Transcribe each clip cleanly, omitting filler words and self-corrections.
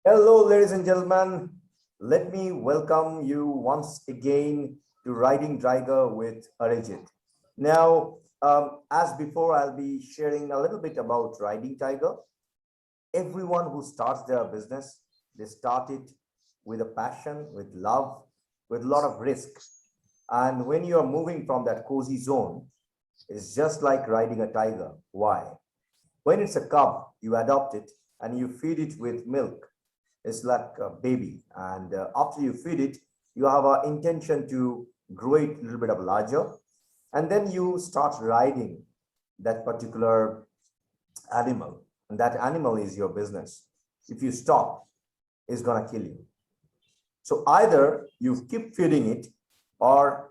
Hello, ladies and gentlemen. Let me welcome you once again to Riding Tiger with Arijit. Now, as before, I'll be sharing a little bit about Riding Tiger. Everyone who starts their business, they start it with a passion, with love, with a lot of risk. And when you are moving from that cozy zone, it's just like riding a tiger. Why? When it's a cub, you adopt it and you feed it with milk. It's like a baby. And after you feed it, you have an intention to grow it a little bit of larger. And then you start riding that particular animal. And that animal is your business. If you stop, it's going to kill you. So either you keep feeding it or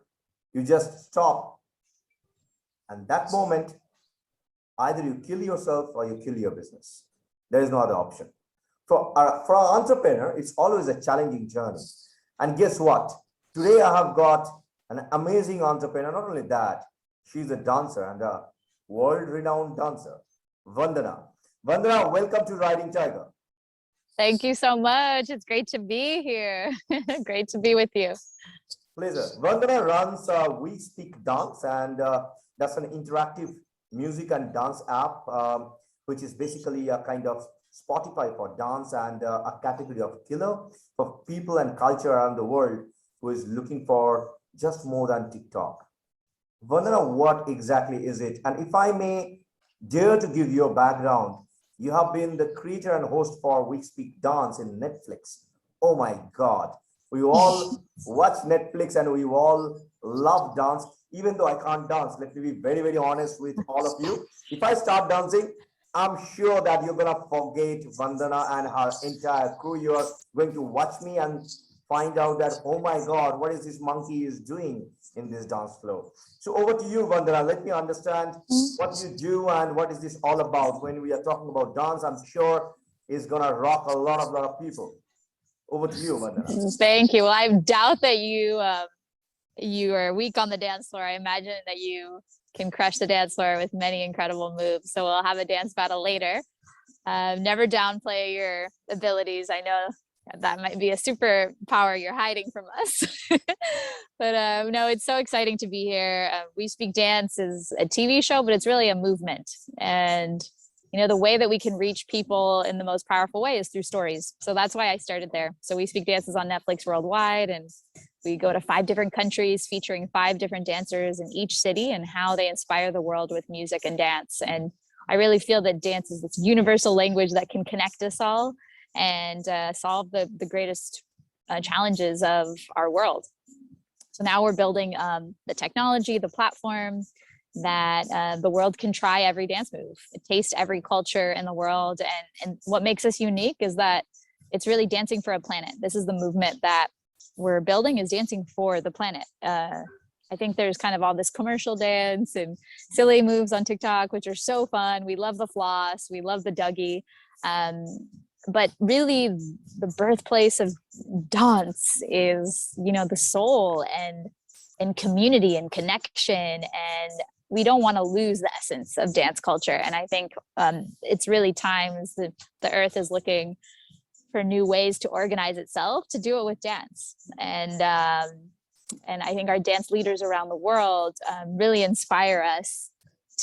you just stop. And that moment, either you kill yourself or you kill your business. There is no other option. For our entrepreneur, it's always a challenging journey. And guess what? Today I have got an amazing entrepreneur. Not only that, she's a dancer and a world-renowned dancer, Vandana. Vandana, welcome to Riding Tiger. Thank you so much. It's great to be here. Great to be with you. Pleasure. Vandana runs We Speak Dance, and that's an interactive music and dance app, which is basically a kind of Spotify for dance and a category of killer for people and culture around the world who is looking for just more than TikTok. Vandana, what exactly is it? And if I may dare to give you a background, you have been the creator and host for We Speak Dance in Netflix. Oh my God. We all watch Netflix and we all love dance, even though I can't dance. Let me be very, very honest with all of you. If I start dancing, I'm sure that you're going to forget Vandana and her entire crew. You're going to watch me and find out that, oh my God, what is this monkey is doing in this dance floor? So over to you, Vandana. Let me understand what you do and what is this all about. When we are talking about dance, I'm sure it's going to rock a lot of people. Over to you, Vandana. Thank you. Well, I doubt that you are weak on the dance floor. I imagine that you can crush the dance floor with many incredible moves. So we'll have a dance battle later. Never downplay your abilities. I know that might be a superpower you're hiding from us. But no, it's so exciting to be here. We Speak Dance is a TV show, but it's really a movement. And the way that we can reach people in the most powerful way is through stories. So that's why I started there. So We Speak Dance is on Netflix worldwide, and we go to 5 different countries featuring 5 different dancers in each city and how they inspire the world with music and dance. And I really feel that dance is this universal language that can connect us all and solve the greatest challenges of our world. So now we're building the technology, the platform that the world can try every dance move, taste every culture in the world. And what makes us unique is that it's really dancing for a planet. This is the movement that we're building, is dancing for the planet. I think there's kind of all this commercial dance and silly moves on TikTok, which are so fun. We love the floss, we love the Dougie. But really the birthplace of dance is, the soul and community and connection. And we don't want to lose the essence of dance culture. And I think it's really times that the earth is looking for new ways to organize itself to do it with dance. And I think our dance leaders around the world really inspire us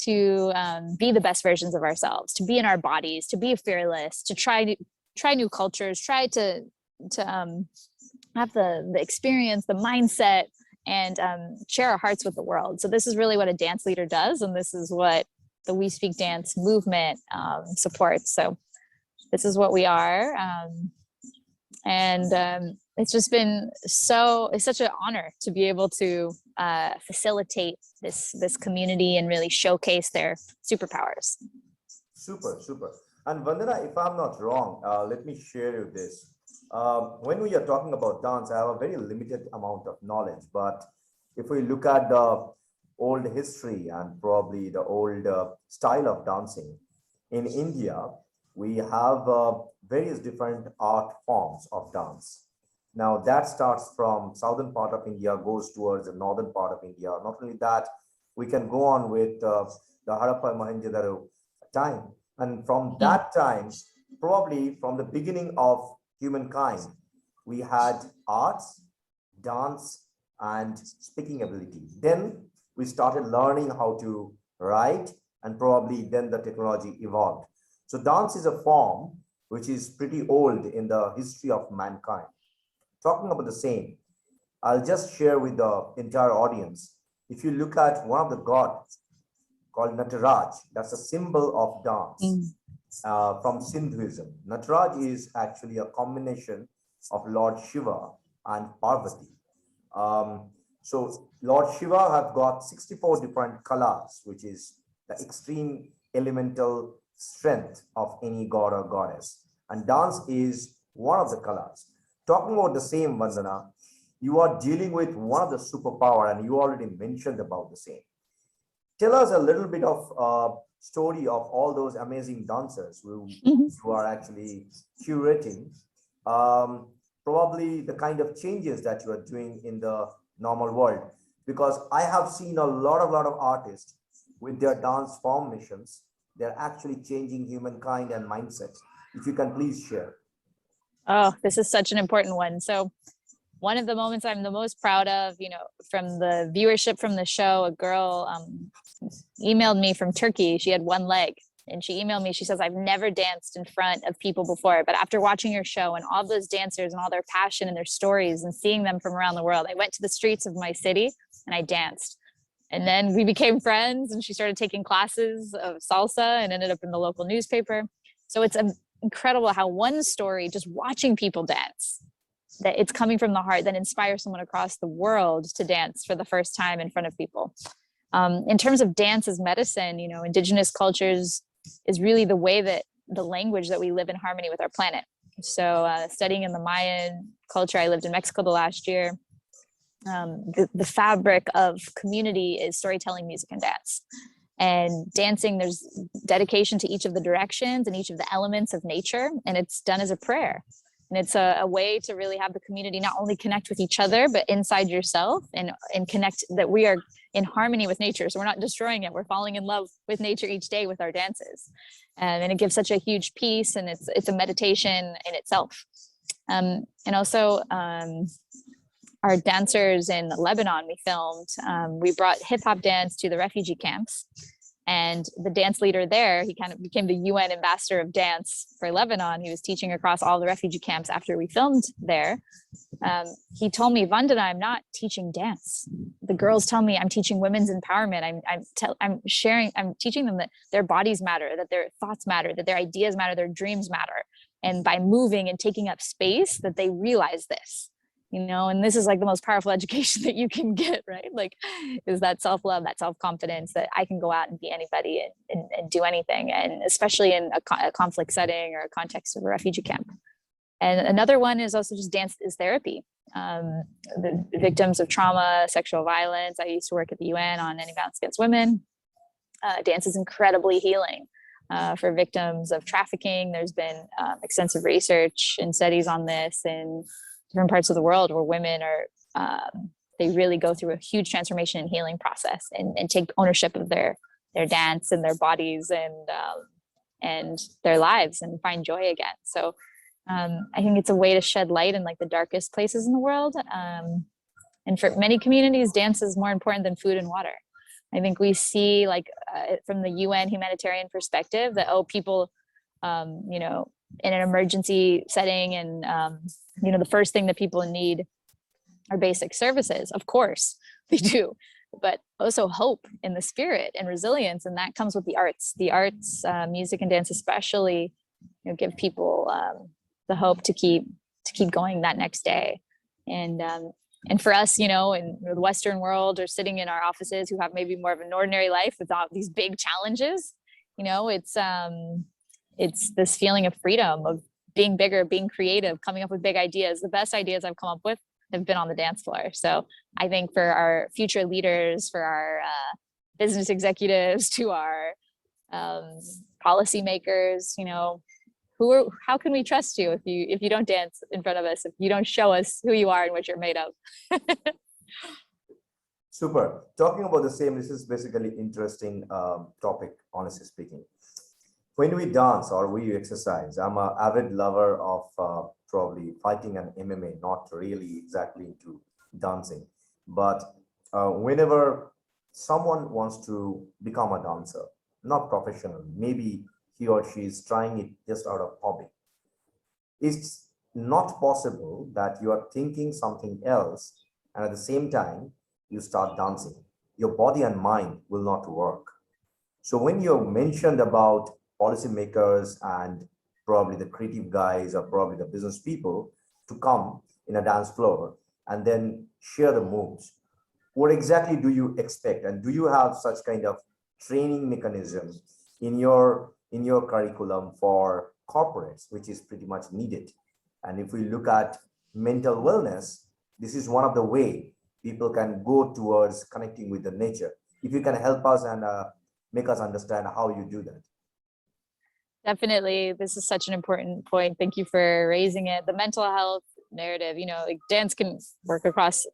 to be the best versions of ourselves, to be in our bodies, to be fearless, to try new cultures, try to have the experience, the mindset, and share our hearts with the world. So this is really what a dance leader does, and this is what the We Speak Dance movement supports. So this is what we are. It's just been it's such an honor to be able to facilitate this community and really showcase their superpowers. Super. And Vandana, if I'm not wrong, let me share you this. When we are talking about dance, I have a very limited amount of knowledge, but if we look at the old history and probably the old style of dancing in India, we have various different art forms of dance. Now that starts from southern part of India, goes towards the northern part of India. Not only that, we can go on with the Harappa Mohenjo-daro time. And from that time, probably from the beginning of humankind, we had arts, dance, and speaking ability. Then we started learning how to write, and probably then the technology evolved. So dance is a form which is pretty old in the history of mankind. Talking about the same, I'll just share with the entire audience. If you look at one of the gods called Nataraj, that's a symbol of dance from Sindhuism. Nataraj is actually a combination of Lord Shiva and Parvati. So Lord Shiva have got 64 different kalas, which is the extreme elemental strength of any god or goddess. And dance is one of the kalas. Talking about the same, Vandana, you are dealing with one of the superpower, and you already mentioned about the same. Tell us a little bit of story of all those amazing dancers who are actually curating, probably the kind of changes that you are doing in the normal world. Because I have seen a lot of artists with their dance formations, they're actually changing humankind and mindsets. If you can please share. Oh, this is such an important one. So one of the moments I'm the most proud of, from the viewership from the show, a girl emailed me from Turkey. She had one leg, and she emailed me. She says, I've never danced in front of people before, but after watching your show and all those dancers and all their passion and their stories and seeing them from around the world, I went to the streets of my city and I danced. And then we became friends, and she started taking classes of salsa and ended up in the local newspaper. So it's incredible how one story, just watching people dance, that it's coming from the heart, that inspires someone across the world to dance for the first time in front of people. In terms of dance as medicine, indigenous cultures is really the way that the language that we live in harmony with our planet. So studying in the Mayan culture, I lived in Mexico the last year. The fabric of community is storytelling, music, and dance. And dancing, there's dedication to each of the directions and each of the elements of nature, and it's done as a prayer. And it's a way to really have the community not only connect with each other, but inside yourself, and connect that we are in harmony with nature. So we're not destroying it. We're falling in love with nature each day with our dances. And it gives such a huge peace, and it's a meditation in itself. And also our dancers in Lebanon, we filmed, we brought hip hop dance to the refugee camps. And the dance leader there, he kind of became the UN ambassador of dance for Lebanon. He was teaching across all the refugee camps after we filmed there. He told me, Vandana, I'm not teaching dance. The girls tell me I'm teaching women's empowerment. I'm teaching them that their bodies matter, that their thoughts matter, that their ideas matter, their dreams matter. And by moving and taking up space, that they realize this. And this is like the most powerful education that you can get, right? Like, is that self-love, that self-confidence that I can go out and be anybody and do anything. And especially in a conflict setting or a context of a refugee camp. And another one is also just dance is therapy. The victims of trauma, sexual violence. I used to work at the UN on any violence against women. Dance is incredibly healing. For victims of trafficking, there's been extensive research and studies on this in different parts of the world where women are, they really go through a huge transformation and healing process and take ownership of their dance and their bodies and their lives and find joy again. So I think it's a way to shed light in like the darkest places in the world. And for many communities, dance is more important than food and water. I think we see from the UN humanitarian perspective that, people, in an emergency setting and, the first thing that people need are basic services. Of course they do, but also hope in the spirit and resilience. And that comes with the arts, music and dance, especially, give people the hope to keep going that next day. And for us, in the Western world or sitting in our offices who have maybe more of an ordinary life without these big challenges, it's this feeling of freedom, of being bigger, being creative, coming up with big ideas. The best ideas I've come up with have been on the dance floor. So I think for our future leaders, for our business executives, to our policymakers, how can we trust you if you don't dance in front of us, if you don't show us who you are and what you're made of? Super. Talking about the same, this is basically interesting topic, honestly speaking. When we dance or we exercise, I'm an avid lover of probably fighting and MMA, not really exactly into dancing. But whenever someone wants to become a dancer, not professional, maybe he or she is trying it just out of hobby, it's not possible that you are thinking something else and at the same time you start dancing. Your body and mind will not work. So when you mentioned about policymakers and probably the creative guys or probably the business people to come in a dance floor and then share the moves, what exactly do you expect? And do you have such kind of training mechanism in your curriculum for corporates, which is pretty much needed? And if we look at mental wellness, this is one of the way people can go towards connecting with the nature. If you can help us and make us understand how you do that. Definitely, this is such an important point. Thank you for raising it. The mental health narrative, like dance can work across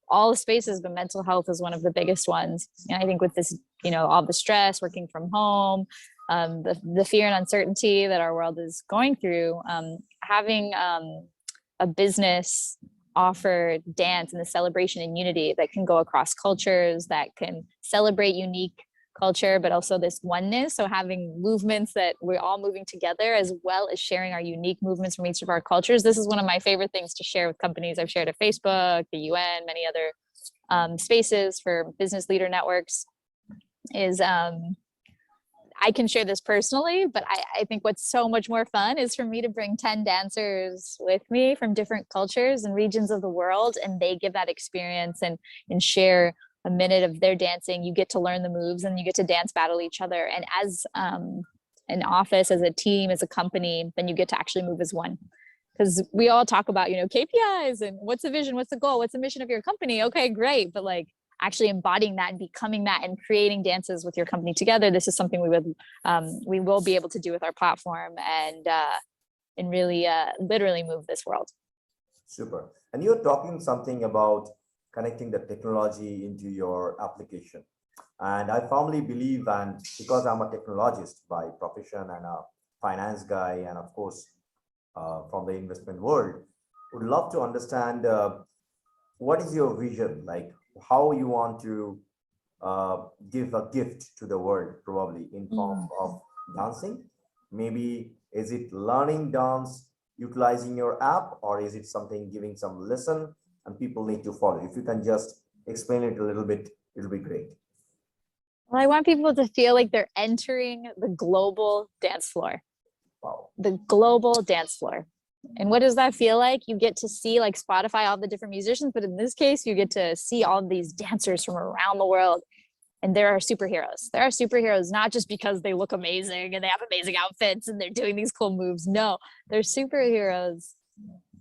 all spaces, but mental health is one of the biggest ones. And I think with this, all the stress, working from home, the fear and uncertainty that our world is going through, having a business offer dance and the celebration and unity that can go across cultures, that can celebrate unique culture, but also this oneness. So having movements that we're all moving together, as well as sharing our unique movements from each of our cultures. This is one of my favorite things to share with companies. I've shared at Facebook, the UN, many other spaces for business leader networks, is I can share this personally, but I think what's so much more fun is for me to bring 10 dancers with me from different cultures and regions of the world, and they give that experience and share a minute of their dancing. You get to learn the moves and you get to dance battle each other. And as an office, as a team, as a company, then you get to actually move as one. Because we all talk about, KPIs and what's the vision, what's the goal, what's the mission of your company? Okay, great. But like actually embodying that and becoming that and creating dances with your company together. This is something we will be able to do with our platform and really literally move this world. Super. And you're talking something about connecting the technology into your application. And I firmly believe, and because I'm a technologist by profession and a finance guy, and of course, from the investment world, would love to understand what is your vision, like how you want to give a gift to the world, probably in form of dancing. Maybe is it learning dance, utilizing your app, or is it something giving some lesson and people need to follow? If you can just explain it a little bit, it'll be great. Well, I want people to feel like they're entering the global dance floor. Wow. The global dance floor. And what does that feel like? You get to see, like Spotify, all the different musicians, but in this case, you get to see all these dancers from around the world. And there are superheroes. There are superheroes, not just because they look amazing and they have amazing outfits and they're doing these cool moves. No, they're superheroes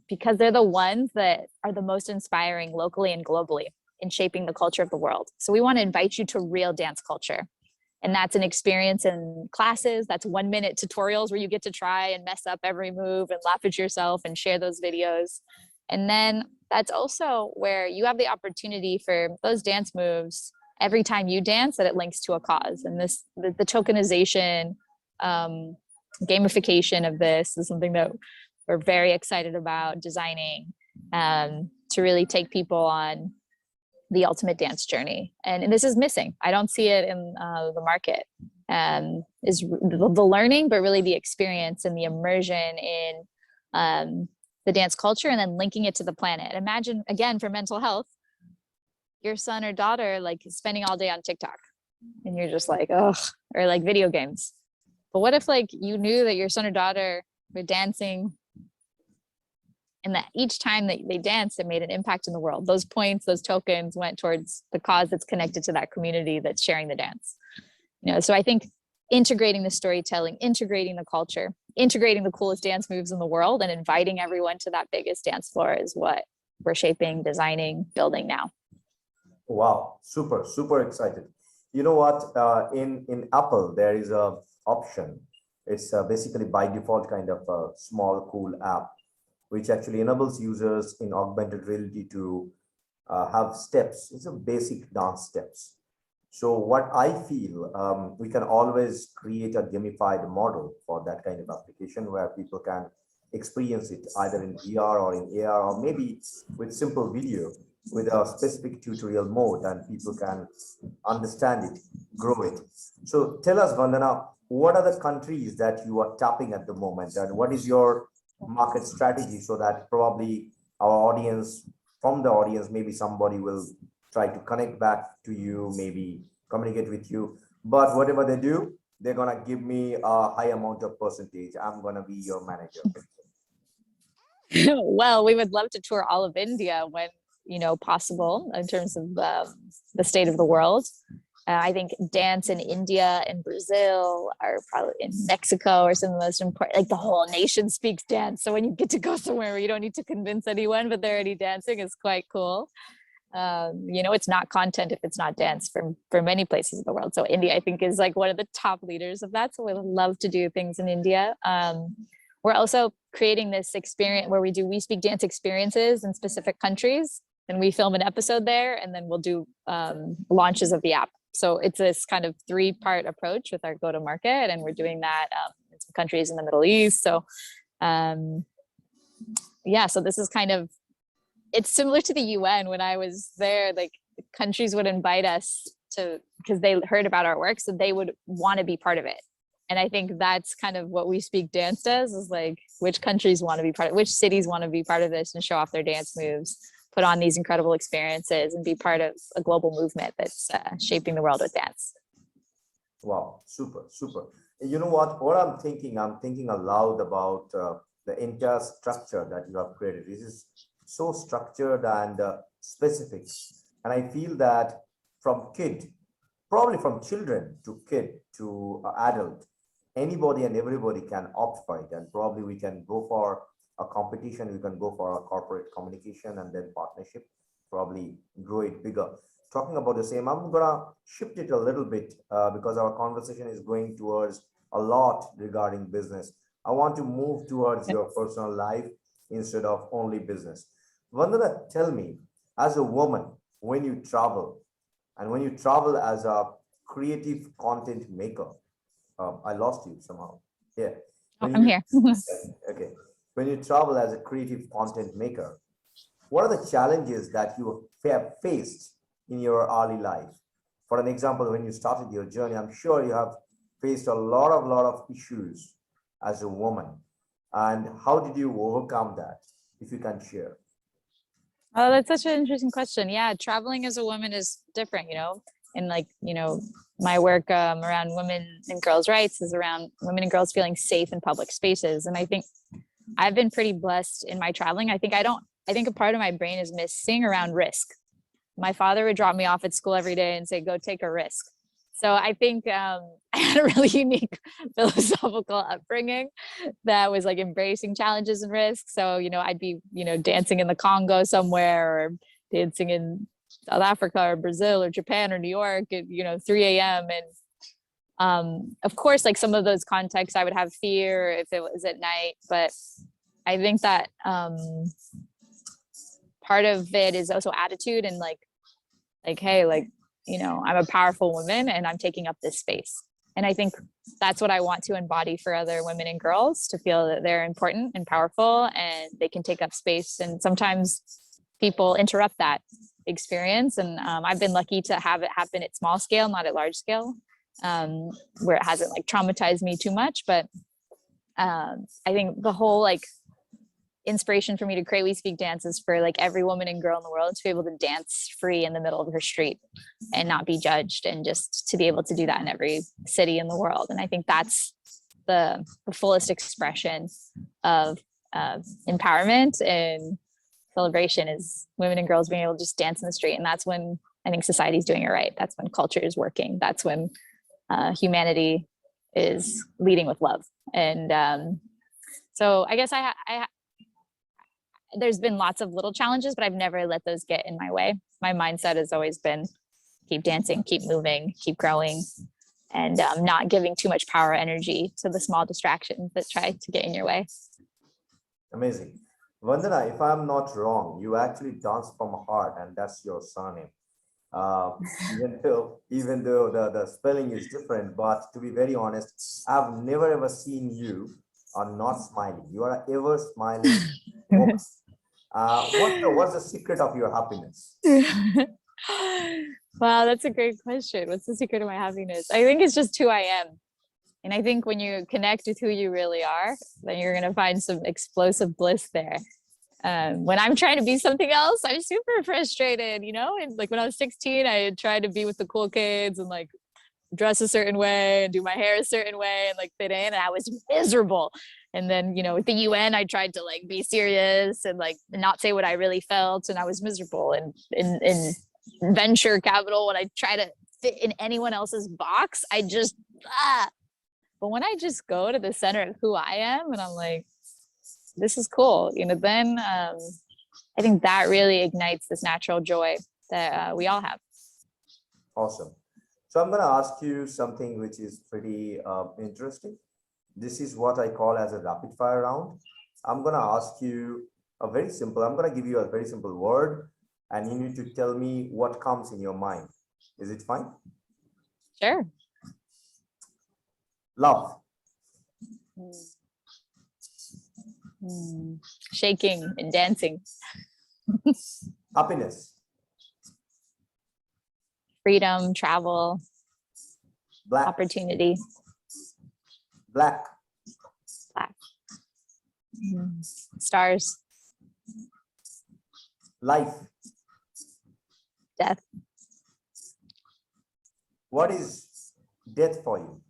because they're the ones that are the most inspiring locally and globally in shaping the culture of the world. So we want to invite you to real dance culture. And that's an experience in classes. That's 1-minute tutorials where you get to try and mess up every move and laugh at yourself and share those videos. And then that's also where you have the opportunity for those dance moves every time you dance, that it links to a cause. And this, the tokenization, gamification of this is something that we're very excited about designing to really take people on the ultimate dance journey. And this is missing. I don't see it in the market. Is the learning, but really the experience and the immersion in the dance culture, and then linking it to the planet. Imagine, again, for mental health, your son or daughter like spending all day on TikTok and you're just like, oh, or like video games. But what if like you knew that your son or daughter were dancing and that each time that they danced, it made an impact in the world? Those points, those tokens went towards the cause that's connected to that community that's sharing the dance. So I think integrating the storytelling, integrating the culture, integrating the coolest dance moves in the world, and inviting everyone to that biggest dance floor is what we're shaping, designing, building now. Wow, super, super excited. You know what? In Apple, there is a option. It's basically by default kind of a small, cool app, which actually enables users in augmented reality to have steps. It's a basic dance steps. So what I feel, we can always create a gamified model for that kind of application where people can experience it either in VR or in AR, or maybe with simple video with a specific tutorial mode, and people can understand it, grow it. So tell us, Vandana, what are the countries that you are tapping at the moment, and what is your market strategy so that probably our audience, from the audience, maybe somebody will try to connect back to you, maybe communicate with you. But whatever they do, they're gonna give me a high amount of percentage. I'm gonna be your manager. Well, we would love to tour all of India when, possible in terms of the state of the world. I think dance in India and Brazil are probably in Mexico or some of the most important, like the whole nation speaks dance. So when you get to go somewhere where you don't need to convince anyone, but they're already dancing is quite cool. It's not content if it's not dance for many places in the world. So India, I think, is like one of the top leaders of that. So we would love to do things in India. We're also creating this experience where we speak dance experiences in specific countries, and we film an episode there, and then we'll do launches of the app. So it's this kind of 3-part approach with our go to market, and we're doing that in some countries in the Middle East. So so this is kind of, it's similar to the UN. When I was there, like countries would invite us to, because they heard about our work, so they would want to be part of it. And I think that's kind of what We Speak Dance does, is like which countries want to be part of, which cities want to be part of this and show off their dance moves, put on these incredible experiences, and be part of a global movement that's shaping the world with dance. Wow, super, super. You know what I'm thinking aloud about the entire structure that you have created. This is so structured and specific. And I feel that from kid, probably from children to kid to adult, anybody and everybody can opt for it. And probably we can go for a competition, we can go for a corporate communication and then partnership, probably grow it bigger. Talking about the same, I'm gonna shift it a little bit because our conversation is going towards a lot regarding business. I want to move towards your personal life instead of only business. Vandana, tell me, as a woman, when you travel, and when you travel as a creative content maker, I lost you somehow. Yeah. Oh, When I'm you, here. okay. When you travel as a creative content maker, what are the challenges that you have faced in your early life? For an example, when you started your journey, I'm sure you have faced a lot of issues as a woman. And how did you overcome that? If you can share. Oh, that's such an interesting question. Yeah, traveling as a woman is different, and like, my work around women and girls' rights is around women and girls feeling safe in public spaces. And I think I've been pretty blessed in my traveling. I think a part of my brain is missing around risk. My father would drop me off at school every day and say, go take a risk. So I think I had a really unique philosophical upbringing that was like embracing challenges and risks. So, I'd be, dancing in the Congo somewhere, or dancing in South Africa or Brazil or Japan or New York at, 3 a.m. And of course, like some of those contexts, I would have fear if it was at night. But I think that part of it is also attitude and like, hey, like, I'm a powerful woman and I'm taking up this space. And I think that's what I want to embody for other women and girls, to feel that they're important and powerful and they can take up space. And sometimes people interrupt that experience. And I've been lucky to have it happen at small scale, not at large scale, where it hasn't like traumatized me too much. But I think the whole like inspiration for me to create We Speak Dance is for like every woman and girl in the world to be able to dance free in the middle of her street and not be judged, and just to be able to do that in every city in the world. And I think that's the fullest expression of empowerment and celebration, is women and girls being able to just dance in the street. And that's when I think society's doing it right. That's when culture is working. That's when humanity is leading with love. And so I guess there's been lots of little challenges, but I've never let those get in my way. My mindset has always been keep dancing, keep moving, keep growing, and not giving too much power or energy to the small distractions that try to get in your way. Amazing. Vandana, if I'm not wrong, you actually dance from heart, and that's your surname. uh, even though the spelling is different. But to be very honest, I've never ever seen you are not smiling. You are ever smiling woman. What's the secret of your happiness? Wow, that's a great question. What's the secret of my happiness? I think it's just who I am. And I think when you connect with who you really are, then you're going to find some explosive bliss there. When I'm trying to be something else, I'm super frustrated, you know? And like when I was 16, I had tried to be with the cool kids and like dress a certain way and do my hair a certain way and like fit in, and I was miserable. And then, you know, with the UN, I tried to like be serious and like not say what I really felt, and I was miserable. And in venture capital, when I try to fit in anyone else's box, I just but when I just go to the center of who I am and I'm like, this is cool, you know, then I think that really ignites this natural joy that we all have. Awesome. So I'm going to ask you something which is pretty interesting. This is what I call as a rapid fire round. I'm going to ask you I'm going to give you a very simple word, and you need to tell me what comes in your mind. Is it fine? Sure. Love, Shaking and dancing. happiness, Freedom, travel, black, opportunity. black, Black. Stars, life. death, What is death for you?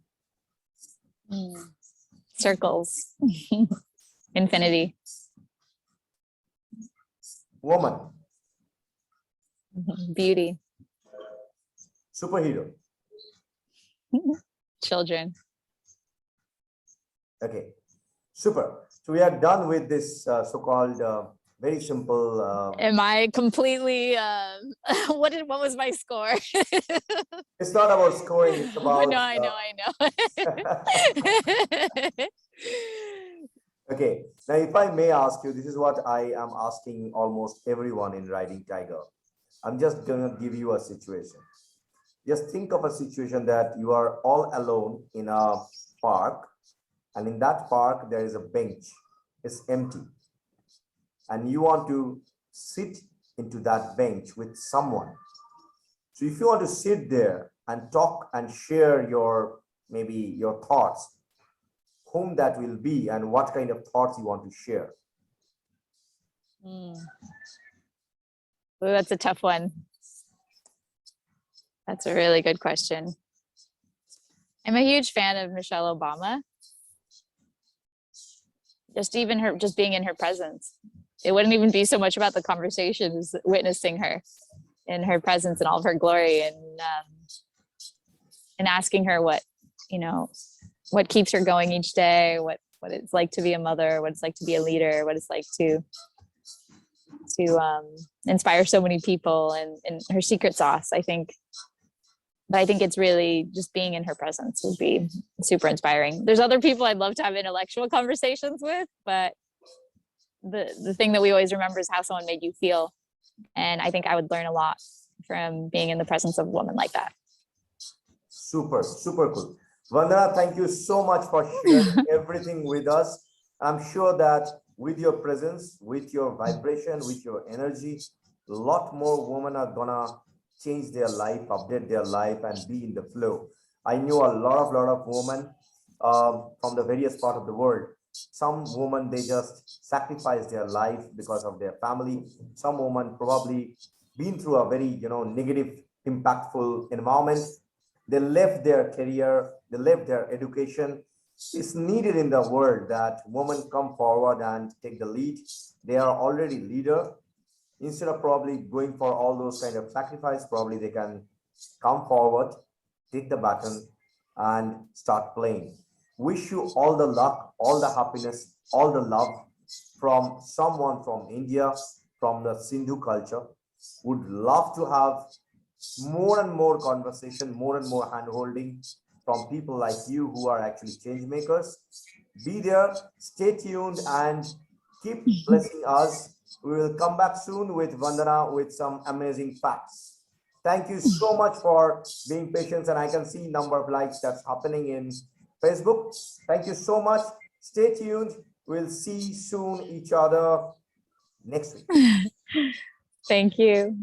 circles, infinity, Woman, beauty, superhero. children. Okay, super. So we are done with this so-called very simple. Am I completely what was my score? It's not about scoring. It's about. No, I know. Okay. Now, if I may ask you, this is what I am asking almost everyone in Riding Tiger. I'm just gonna give you a situation. Just think of a situation that you are all alone in a park, and in that park there is a bench. It's empty, and you want to sit into that bench with someone. So if you want to sit there and talk and share maybe your thoughts, whom that will be and what kind of thoughts you want to share. Ooh, that's a tough one. That's a really good question. I'm a huge fan of Michelle Obama. Just being in her presence. It wouldn't even be so much about the conversations, witnessing her in her presence and all of her glory, and asking her what keeps her going each day, what it's like to be a mother, what it's like to be a leader, what it's like to inspire so many people, and her secret sauce, I think. But I think it's really just being in her presence would be super inspiring. There's other people I'd love to have intellectual conversations with, but the thing that we always remember is how someone made you feel. And I think I would learn a lot from being in the presence of a woman like that. Super, super cool. Vandana, thank you so much for sharing everything with us. I'm sure that with your presence, with your vibration, with your energy, a lot more women are gonna change their life, update their life, and be in the flow. I knew a lot of women from the various part of the world. Some women, they just sacrifice their life because of their family. Some women probably been through a very negative, impactful environment. They left their career, they left their education. It's needed in the world that women come forward and take the lead. They are already leader. Instead of probably going for all those kind of sacrifice, probably they can come forward, take the baton, and start playing. Wish you all the luck, all the happiness, all the love from someone from India, from the Sindhu culture. Would love to have more and more conversation, more and more hand holding from people like you who are actually change makers. Be there, stay tuned, and keep blessing us. We will come back soon with Vandana with some amazing facts. Thank you so much for being patient, and I can see number of likes that's happening in Facebook. Thank you so much. Stay tuned. We'll see soon each other next week. Thank you.